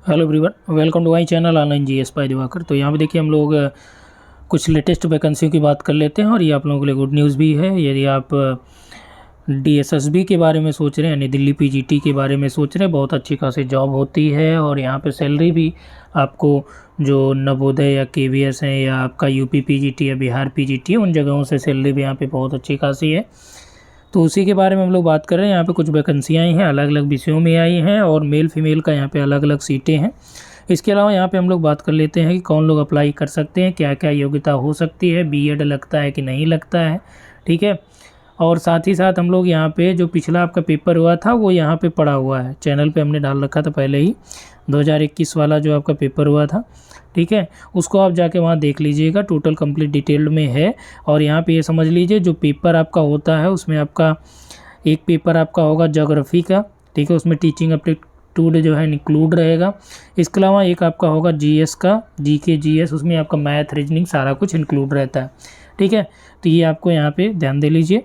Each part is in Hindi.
Hello everyone, welcome to my channel online GS by Diwakar. तो यहाँ पे देखिए हम लोग कुछ लेटेस्ट वैकेंसियों की बात कर लेते हैं और ये आप लोगों के लिए गुड न्यूज़ भी है। यदि आप डीएसएसबी के बारे में सोच रहे हैं यानी दिल्ली पीजीटी के बारे में सोच रहे हैं, बहुत अच्छी खासी जॉब होती है और यहाँ पे सैलरी भी आपको जो नवोदय या केवीएस है या आपका यूपी पीजीटी या बिहार पीजीटी है उन जगहों से सैलरी भी यहाँ पे बहुत अच्छी खासी है। तो उसी के बारे में हम लोग बात कर रहे हैं। यहाँ पे कुछ वैकेंसियाँ आई हैं, अलग अलग विषयों में आई हैं और मेल फीमेल का यहाँ पे अलग अलग सीटें हैं। इसके अलावा यहाँ पे हम लोग बात कर लेते हैं कि कौन लोग अप्लाई कर सकते हैं, क्या क्या योग्यता हो सकती है, बीएड लगता है कि नहीं लगता है, ठीक है। और साथ ही साथ हम लोग यहाँ पे जो पिछला आपका पेपर हुआ था वो यहाँ पे पड़ा हुआ है, चैनल पे हमने डाल रखा था पहले ही, 2021 वाला जो आपका पेपर हुआ था, ठीक है। उसको आप जाके वहाँ देख लीजिएगा, टोटल कंप्लीट डिटेल्ड में है। और यहाँ पे ये समझ लीजिए जो पेपर आपका होता है उसमें आपका एक पेपर आपका होगा ज्योग्राफी का, ठीक है, उसमें टीचिंग एप्टीट्यूड जो है इंक्लूड रहेगा। इसके अलावा एक आपका होगा जीएस का, जीके जीएस, उसमें आपका मैथ रीजनिंग सारा कुछ इंक्लूड रहता है, ठीक है। तो ये आपको यहाँ पे ध्यान दे लीजिए।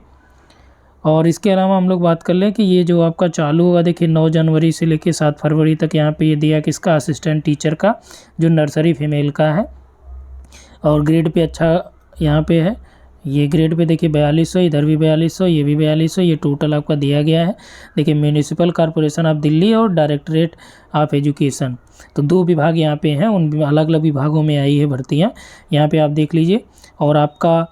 और इसके अलावा हम लोग बात कर लें कि ये जो आपका चालू होगा, देखिए 9 जनवरी से लेकर 7 फरवरी तक यहाँ पे ये दिया किसका, असिस्टेंट टीचर का, जो नर्सरी फीमेल का है। और ग्रेड पे अच्छा यहाँ पे है, ये ग्रेड पे देखिए 4200, इधर भी 4200, ये भी 4200, ये टोटल आपका दिया गया है। देखिए म्यूनिसिपल कॉरपोरेशन ऑफ दिल्ली और डायरेक्टरेट ऑफ एजुकेशन, तो 2 विभाग यहाँ पे हैं, उन अलग अलग विभागों में आई है भर्तियाँ, यहाँ पे आप देख लीजिए। और आपका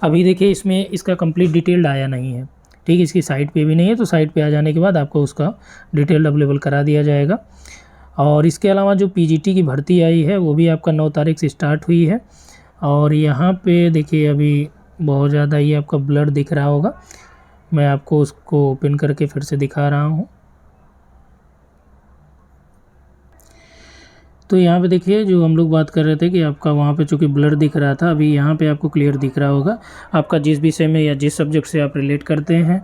अभी देखिए इसमें इसका कंप्लीट डिटेल्ड आया नहीं है, ठीक है, इसकी साइट पे भी नहीं है, तो साइट पे आ जाने के बाद आपको उसका डिटेल्ड अवेलेबल करा दिया जाएगा। और इसके अलावा जो पीजीटी की भर्ती आई है वो भी आपका 9 तारीख से स्टार्ट हुई है। और यहाँ पे देखिए अभी बहुत ज़्यादा ये आपका ब्लर दिख रहा होगा, मैं आपको उसको ओपन करके फिर से दिखा रहा हूँ। तो यहाँ पे देखिए जो हम लोग बात कर रहे थे कि आपका वहाँ पे चूँकि ब्लर दिख रहा था, अभी यहाँ पे आपको क्लियर दिख रहा होगा। आपका जिस विषय में या जिस सब्जेक्ट से आप रिलेट करते हैं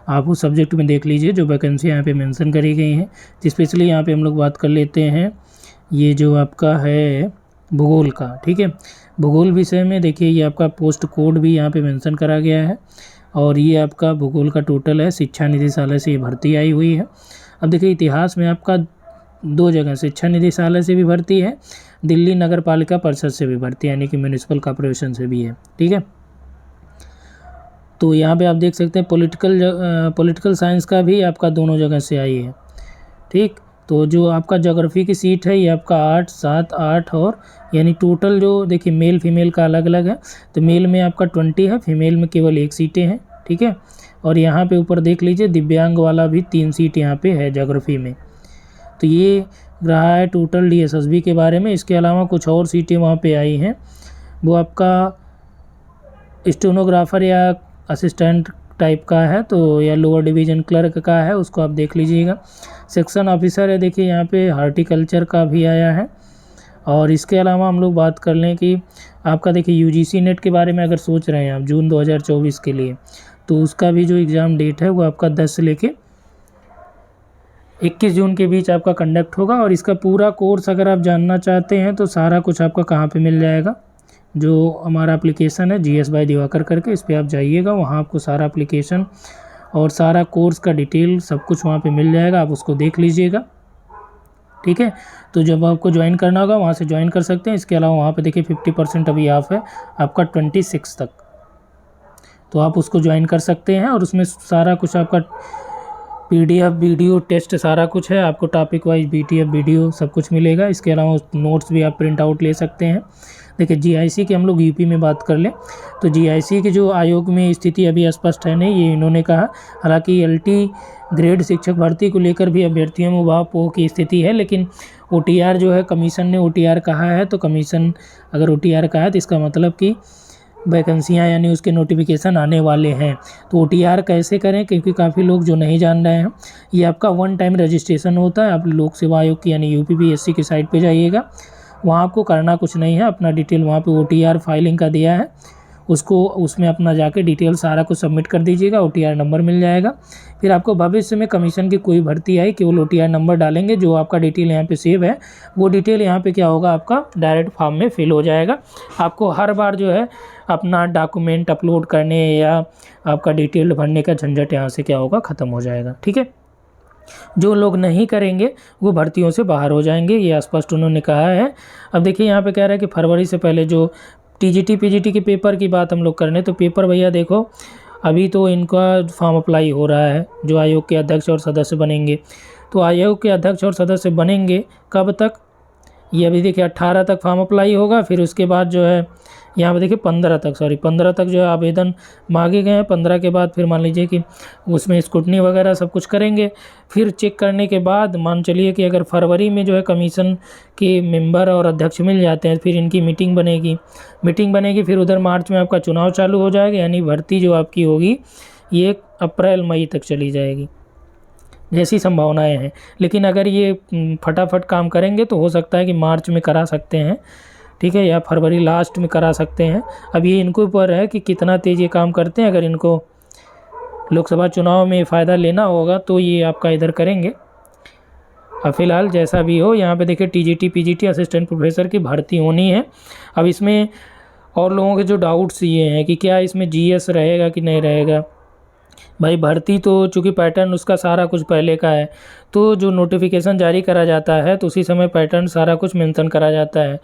आप उस सब्जेक्ट में देख लीजिए जो वैकेंसी यहाँ पे मेंशन करी गई हैं। स्पेशली यहाँ पे हम लोग बात कर लेते हैं ये जो आपका है भूगोल का, ठीक है। भूगोल विषय में देखिए ये आपका पोस्ट कोड भी यहाँ पे मेंशन करा गया है और ये आपका भूगोल का टोटल है, शिक्षा निदेशालय से ये भर्ती आई हुई है। अब देखिए इतिहास में आपका 2 जगह से, शिक्षा निदेशालय से भी भर्ती है, दिल्ली नगर पालिका परिषद से भी भर्ती है, यानी कि म्यूनिसिपल कॉर्पोरेशन से भी है, ठीक है। तो यहाँ पे आप देख सकते हैं पॉलिटिकल साइंस का भी आपका दोनों जगह से आई है, ठीक। तो जो आपका ज्योग्राफी की सीट है ये आपका 8, 7, 8 और यानी टोटल जो देखिए मेल फीमेल का अलग अलग है, तो मेल में आपका 20 है, फीमेल में केवल 1 सीटें हैं, ठीक है। और यहाँ पे ऊपर देख लीजिए दिव्यांग वाला भी 3 सीट यहाँ पे है ज्योग्राफी में। तो ये रहा है टोटल डीएसएसबी के बारे में। इसके अलावा कुछ और सीटें वहाँ पे आई हैं, वो आपका स्टेनोग्राफर या असिस्टेंट टाइप का है, तो या लोअर डिवीज़न क्लर्क का है, उसको आप देख लीजिएगा। सेक्शन ऑफिसर है, देखिए यहाँ पे हार्टिकल्चर का भी आया है। और इसके अलावा हम लोग बात कर लें कि आपका देखिए यूजीसी नेट के बारे में अगर सोच रहे हैं आप जून 2024 के लिए, तो उसका भी जो एग्ज़ाम डेट है वो आपका 10 से लेके 21 जून के बीच आपका कंडक्ट होगा। और इसका पूरा कोर्स अगर आप जानना चाहते हैं तो सारा कुछ आपका कहाँ पे मिल जाएगा, जो हमारा एप्लीकेशन है जीएस बाय दिवाकर करके, इस पर आप जाइएगा, वहाँ आपको सारा एप्लीकेशन और सारा कोर्स का डिटेल सब कुछ वहाँ पे मिल जाएगा, आप उसको देख लीजिएगा, ठीक है। तो जब आपको ज्वाइन करना होगा वहाँ से ज्वाइन कर सकते हैं। इसके अलावा वहाँ पे देखिए 50% अभी ऑफ है आपका 26 तक, तो आप उसको ज्वाइन कर सकते हैं। और उसमें सारा कुछ आपका पीडीएफ वीडियो टेस्ट सारा कुछ है, आपको टॉपिक वाइज पीडीएफ वीडियो सब कुछ मिलेगा। इसके अलावा नोट्स भी आप प्रिंट आउट ले सकते हैं। देखिए जीआईसी की हम लोग यूपी में बात कर लें तो जीआईसी के जो आयोग में स्थिति अभी स्पष्ट है नहीं, ये इन्होंने कहा। हालांकि एलटी ग्रेड शिक्षक भर्ती को लेकर भी अभ्यर्थियों में उबाऊ की स्थिति है, लेकिन ओटीआर जो है कमीशन ने ओटीआर कहा है, तो कमीशन अगर ओटीआर कहा है तो इसका मतलब कि वैकेंसियाँ यानी उसके नोटिफिकेशन आने वाले हैं। तो ओटीआर कैसे करें, क्योंकि काफ़ी लोग जो नहीं जान रहे हैं, ये आपका 1 टाइम रजिस्ट्रेशन होता है। आप लोक सेवा आयोग की यानी यूपीपीएससी की साइट पे जाइएगा, वहाँ आपको करना कुछ नहीं है, अपना डिटेल वहाँ पे ओटीआर फाइलिंग का दिया है, उसको उसमें अपना जाके डिटेल सारा कुछ सबमिट कर दीजिएगा, ओटीआर नंबर मिल जाएगा। फिर आपको भविष्य में कमीशन की कोई भर्ती आई केवल ओटीआर नंबर डालेंगे, जो आपका डिटेल यहाँ पे सेव है वो डिटेल यहाँ पे क्या होगा आपका डायरेक्ट फॉर्म में फिल हो जाएगा। आपको हर बार जो है अपना डॉक्यूमेंट अपलोड करने या आपका डिटेल भरने का झंझट यहाँ से क्या होगा ख़त्म हो जाएगा, ठीक है। जो लोग नहीं करेंगे वो भर्तियों से बाहर हो जाएंगे, ये स्पष्ट उन्होंने कहा है। अब देखिए यहाँ पे कह रहा है कि फरवरी से पहले जो टीजीटी पीजीटी के पेपर की बात हम लोग कर रहे हैं, तो पेपर भैया देखो अभी तो इनका फॉर्म अप्लाई हो रहा है, जो आयोग के अध्यक्ष और सदस्य बनेंगे। तो आयोग के अध्यक्ष और सदस्य बनेंगे कब तक, ये अभी देखिए 18 तक फॉर्म अप्लाई होगा, फिर उसके बाद जो है यहाँ पे देखिए 15 तक जो है आवेदन मांगे गए हैं। 15 के बाद फिर मान लीजिए कि उसमें स्क्रूटनी वगैरह सब कुछ करेंगे। फिर चेक करने के बाद मान चलिए कि अगर फरवरी में जो है कमीशन के मेंबर और अध्यक्ष मिल जाते हैं, फिर इनकी मीटिंग बनेगी, फिर उधर मार्च में आपका चुनाव चालू हो जाएगा। यानी भर्ती जो आपकी होगी ये अप्रैल मई तक चली जाएगी, जैसी संभावनाएं हैं। लेकिन अगर ये फटाफट काम करेंगे तो हो सकता है कि मार्च में करा सकते हैं, ठीक है, या फरवरी लास्ट में करा सकते हैं। अब ये इनको ऊपर है कि कितना तेज़ ये काम करते हैं। अगर इनको लोकसभा चुनाव में फ़ायदा लेना होगा तो ये आपका इधर करेंगे। अब फिलहाल जैसा भी हो, यहाँ पे देखिए टीजीटी पीजीटी असिस्टेंट प्रोफेसर की भर्ती होनी है। अब इसमें और लोगों के जो डाउट्स ये हैं कि क्या इसमें जीएस रहेगा कि नहीं रहेगा। भाई भर्ती तो चूँकि पैटर्न उसका सारा कुछ पहले का है, तो जो नोटिफिकेशन जारी करा जाता है तो उसी समय पैटर्न सारा कुछ मेंशन करा जाता है।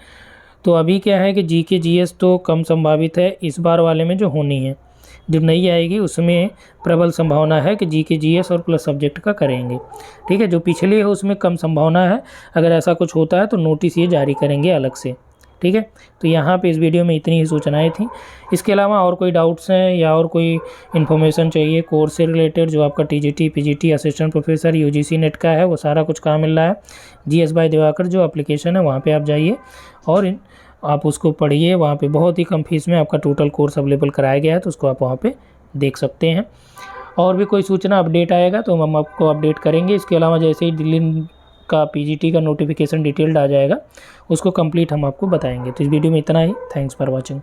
तो अभी क्या है कि जीके जीएस तो कम संभावित है इस बार वाले में जो होनी है। जब नहीं आएगी उसमें प्रबल संभावना है कि जीके जीएस और प्लस सब्जेक्ट का करेंगे, ठीक है। जो पिछले है उसमें कम संभावना है। अगर ऐसा कुछ होता है तो नोटिस ये जारी करेंगे अलग से, ठीक है। तो यहाँ पे इस वीडियो में इतनी ही सूचनाएं थी। इसके अलावा और कोई डाउट्स हैं या और कोई इन्फॉर्मेशन चाहिए कोर्स से रिलेटेड, जो आपका TGT PGT assistant professor UGC net का है, वो सारा कुछ कहाँ मिल रहा है। जीएस बाय दिवाकर जो एप्लीकेशन है वहाँ पे आप जाइए और आप उसको पढ़िए। वहाँ पे बहुत ही कम फीस में आपका टोटल कोर्स अवेलेबल कराया गया है, तो उसको आप वहाँ पे देख सकते हैं। और भी कोई सूचना अपडेट आएगा तो हम आपको अपडेट करेंगे। इसके अलावा जैसे ही दिल्ली का पीजीटी का नोटिफिकेशन डिटेल्ड आ जाएगा उसको कंप्लीट हम आपको बताएंगे। तो इस वीडियो में इतना ही। Thanks for watching.